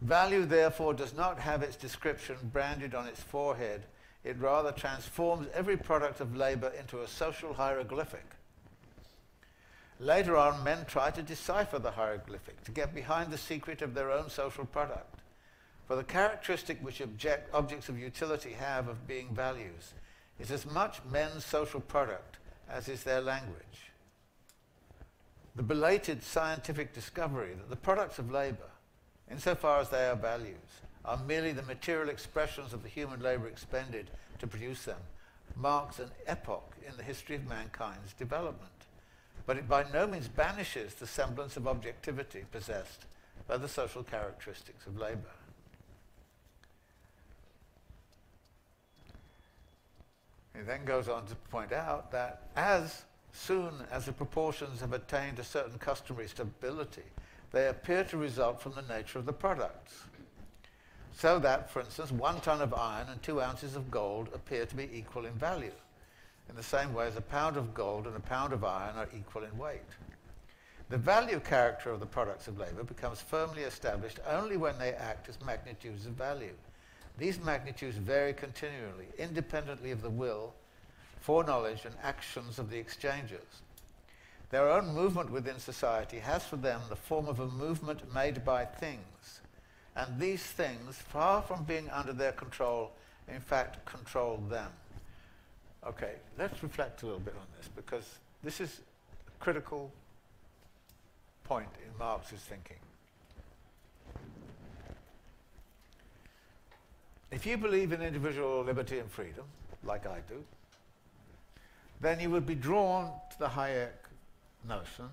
Value, therefore, does not have its description branded on its forehead. It rather transforms every product of labor into a social hieroglyphic. Later on, men try to decipher the hieroglyphic, to get behind the secret of their own social product. For the characteristic which objects of utility have of being values is as much men's social product as is their language. The belated scientific discovery that the products of labor, insofar as they are values, are merely the material expressions of the human labor expended to produce them, marks an epoch in the history of mankind's development. But it by no means banishes the semblance of objectivity possessed by the social characteristics of labor. He then goes on to point out that as soon as the proportions have attained a certain customary stability, they appear to result from the nature of the products. So that, for instance, 1 ton of iron and 2 ounces of gold appear to be equal in value, in the same way as a pound of gold and a pound of iron are equal in weight. The value character of the products of labor becomes firmly established only when they act as magnitudes of value. These magnitudes vary continually, independently of the will, foreknowledge, and actions of the exchangers. Their own movement within society has for them the form of a movement made by things, and these things, far from being under their control, in fact control them. Okay, let's reflect a little bit on this, because this is a critical point in Marx's thinking. If you believe in individual liberty and freedom, like I do, then you would be drawn to the Hayek notion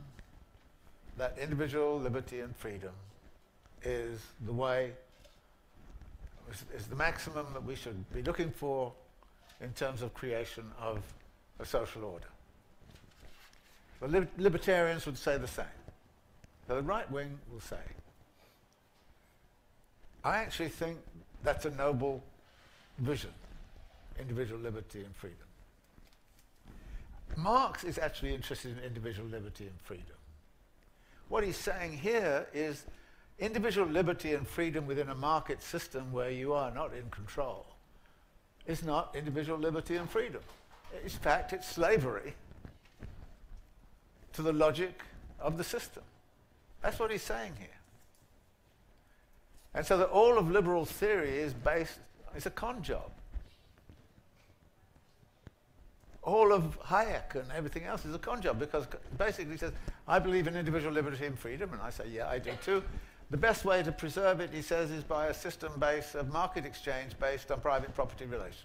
that individual liberty and freedom is the way, is the maximum that we should be looking for in terms of creation of a social order. The libertarians would say the same. The right wing will say, I actually think that's a noble vision, individual liberty and freedom. Marx is actually interested in individual liberty and freedom. What he's saying here is individual liberty and freedom within a market system where you are not in control is not individual liberty and freedom. In fact, it's slavery to the logic of the system. That's what he's saying here. And so that all of liberal theory is based, it's a con job. All of Hayek and everything else is a con job, because basically he says, I believe in individual liberty and freedom, and I say, yeah, I do too. The best way to preserve it, he says, is by a system based of market exchange based on private property relations.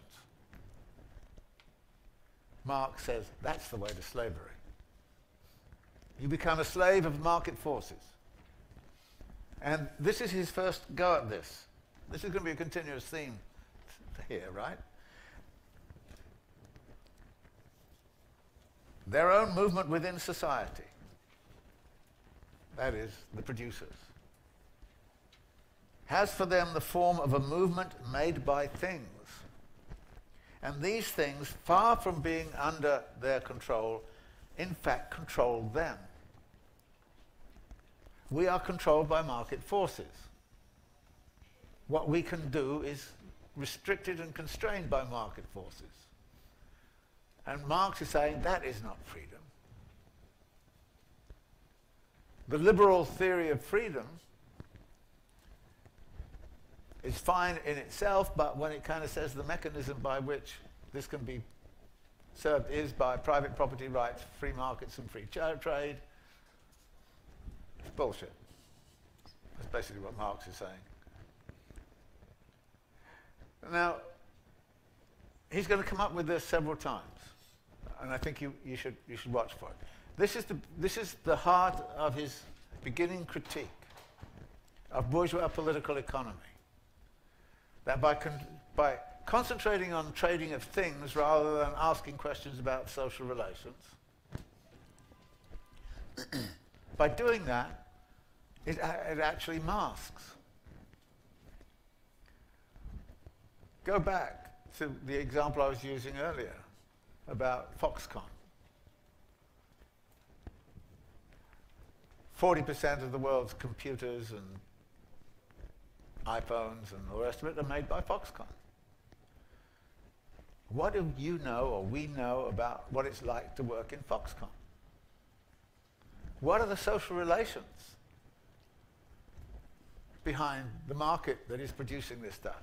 Marx says that's the way to slavery. You become a slave of market forces. And this is his first go at this. This is going to be a continuous theme here, right? Their own movement within society, that is, the producers, has for them the form of a movement made by things. And these things, far from being under their control, in fact control them. We are controlled by market forces. What we can do is restricted and constrained by market forces. And Marx is saying that is not freedom. The liberal theory of freedom is fine in itself, but when it kind of says the mechanism by which this can be served is by private property rights, free markets and free trade, it's bullshit. That's basically what Marx is saying. Now, he's going to come up with this several times, and I think you should watch for it. This is the heart of his beginning critique of bourgeois political economy. That by concentrating on trading of things rather than asking questions about social relations, by doing that, it actually masks. Go back to the example I was using earlier about Foxconn. 40% of the world's computers and iPhones and all the rest of it are made by Foxconn. What do you know, or we know, about what it's like to work in Foxconn? What are the social relations behind the market that is producing this stuff?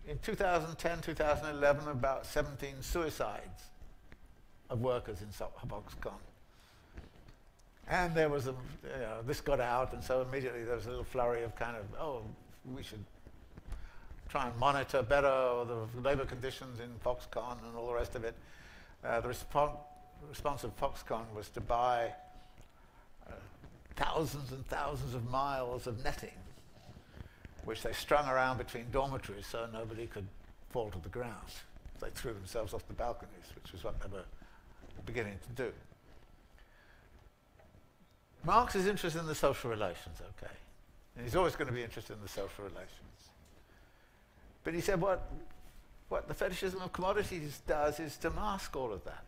In 2010, 2011, about 17 suicides of workers in Foxconn. And there was this got out, and so immediately there was a little flurry of kind of, oh, we should try and monitor better the labour conditions in Foxconn and all the rest of it. The response of Foxconn was to buy thousands and thousands of miles of netting, which they strung around between dormitories so nobody could fall to the ground. They threw themselves off the balconies, which was what they were beginning to do. Marx is interested in the social relations, okay? And he's always going to be interested in the social relations. But he said what the fetishism of commodities does is to mask all of that.